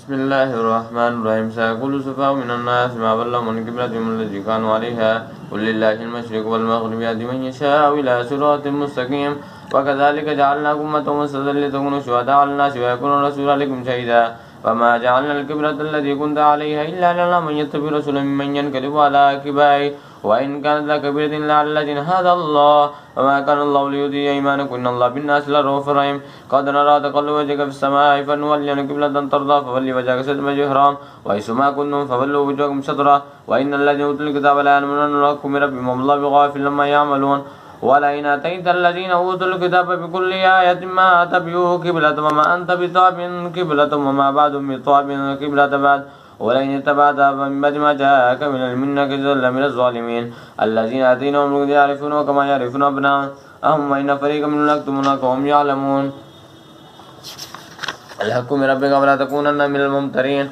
بسم الله الرحمن الرحيم. سيقول السفهاء من الناس ما ولهم عن قبلتهم التي كانوا عليها قل لله المشرق والمغرب يهدي من يشاء إلى صراط مستقيم. وكذلك جعلناكم أمة وسطا لتكونوا شهداء على الناس ويكون الرسول عليكم شهيدا. وما جعلنا القبلة التي كنت عليها إلا لنا من يتبع رسولا ممن ينقلب على عقبيه وإن كانت لكبيرة إلا على الذين هدى الله وما كان الله ليضيع إيمانكم إن الله بالناس لرؤوف رحيم. قد نرى تقلب وجهك في السماء فلنولينك قبلة ترضى فولي وجهك شطر المسجد الحرام وحيث ما كنتم فولوا وجوهكم شطرة وإن الذين أوتوا الكتاب لا يأمنون أن الحق من ربهم الله بغافل لما يعملون. ولئن أتيت الذين أوتوا الكتاب بكل آية ما تبعوا قبلة وما أنت بتابع قبلة وما بعدهم بتابع قبلة بعد ولئن اتبعت من بعد ما جاءك من العلم إنك إذا من الظالمين. الذين آتيناهم الكتاب يعرفونه كما يعرفون أبناءهم وإن فريقا منهم يكتمون وهم يعلمون. الحق من ربك فلا تكونن من الممترين.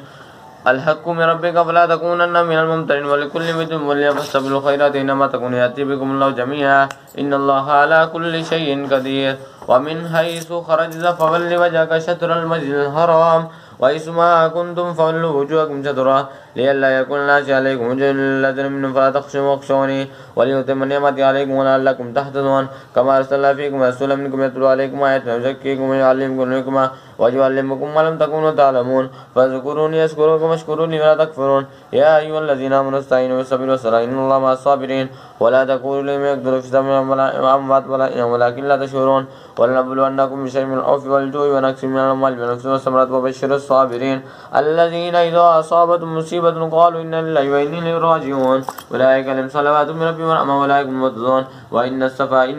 الحق من ربك فلا تكونن من الممترين. ولكل بدء وليفاستبقوا الخيرات إنما تكون يأتي بكم الله جميعا إن الله على كل شيء قدير. ومن حيث خرجت فول وجهك شطر المسجد الحرام وحيث ما كنتم فولوا وجوهكم شطرا لئلا يكون الناس عليكم حجة الذين منهم فلا تخشوا واخشوني وليتم نعمتي عليكم ولعلكم تهتدون. كما أرسلنا فيكم رسولا منكم يتلو عليكم آياتنا ويزكيكم ويعلمكم الحكمة ويعلمكم ما لم تكونوا تعلمون فاذكروني يذكركم واشكروني ولا تكفرون. يا أيها الذين آمنوا استعينوا بالصبر والصلاة إن الله مع الصابرين. ولا تقولوا لمن يقتل في سبيل أموات ولكن لا تشعرون. ولنبلونكم بشيء من الخوف والجوع ونقص من الأموال والأنفس والثمرات وبشر الصابرين الذين إذا أصابتهم مصيبة قالوا إنا لله وإنا إليه راجعون. أولئك لهم صلوات من ربهم ورحمة أولئك هم المهتدون. وإن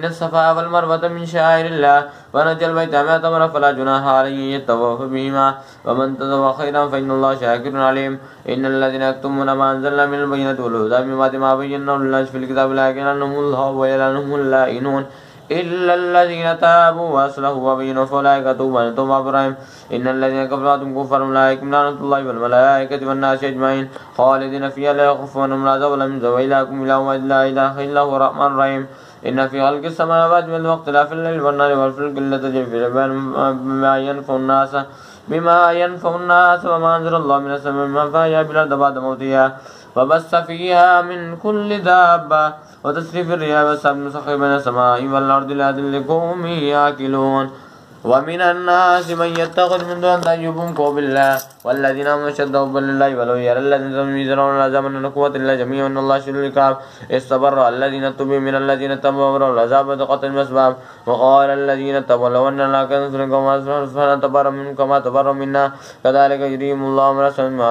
الصفا والمروة من شعائر الله فنجى البيت ما اعتمر فلا جناح عليه يطوف بهما ومن تطوع خيرا فإن الله شاكر عليم. إن الذين يكتمون ما أنزلنا من البينات والهدى من بعد ما بيناه للناس في الكتاب لكن أنهم الله ويلعنهم اللائنون إلا الذين تابوا وأصلحوا وبينوا فأولئك أتوب عليهم توبة إبراهيم. إن الذين كفروا كفار أولئك لعنة الله والملائكة والناس أجمعين خالدين فيها لا يخافون منهم عذاب ولم ينزلوا إلهكم إله لا إله إلا هو الرحمن الرحيم. إن في خلق السماوات والأرض واختلاف الليل والنهار والفلك التي تجري في البحر بما ينفع الناس وما أنزل الله من السماء من فأحيا بالأرض بعد موتها وبث فيها من كل دابة وتصريف الرياح والسحاب المسخر بين السماء والأرض لآيات لقوم يعقلون. ومن الناس من يتخذ من دون الله يشركون بالله والذين آمنوا أشد حبا لله ولو يرى الذين يزرعون العذاب أن قوة الله جميعا إن الله شديد العقاب. استبرأ الذين اتبعوا من الذين اتبعوا ورأوا العذاب قتل الأسباب وقال الذين اتبعوا لو أن لنا كرة فنتبرأ منهم كما تبرأوا منا كذلك يريهم الله أمرهم ما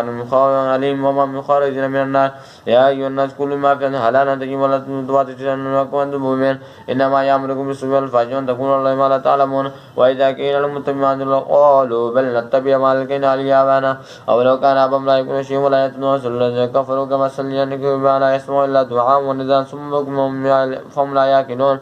عليهم وما من خارجين من النار. يا أيها الناس كلوا ما في حلالا طيبا ولا تتبعوا وأنتم مؤمنون إنما يأمركم بالسوء والفحشاء وأن تقولوا الله ما لا تعلمون. وإذا قيل لهم اتبعوا قالوا بل نتبع ما ألقينا عليه آباءنا أولو كان آباؤهم لا يكونون شيئا ولا يهتدون. رسل الذين كفروا كما سلينكم بما لا يسمعون إلا دعاء ونداء ثم فهم لا يعقلون.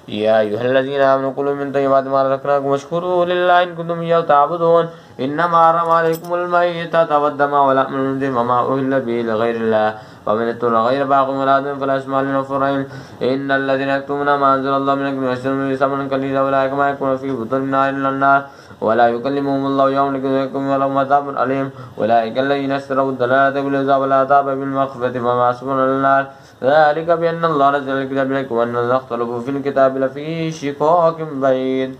يا أيها الذين آمنوا كلوا من طيبات ما رزقناكم واشكروا لله إن كنتم إياه تعبدون. إنما حرم عليكم الميتة والدم ولحم الخنزير وما أهل به لغير الله فمن اضطر غير باغ ولا عاد فلا إثم عليه غفور رحيم. إن الذين يكتمون ما أنزل الله من الكتاب ويشترون به ثمنا قليلا أولئك ما يكون في بطون النار إلا النار ولا يكلمهم الله يوم القيامة ولهم عذاب أليم. أولئك الذين اشتروا الضلالة بالهدى والعذاب بالمغفرة فما حسبنا النار ذلك بأن الله نزل الكتاب بالحق وأن الذين اختلفوا في الكتاب لفي شقاق بعيد.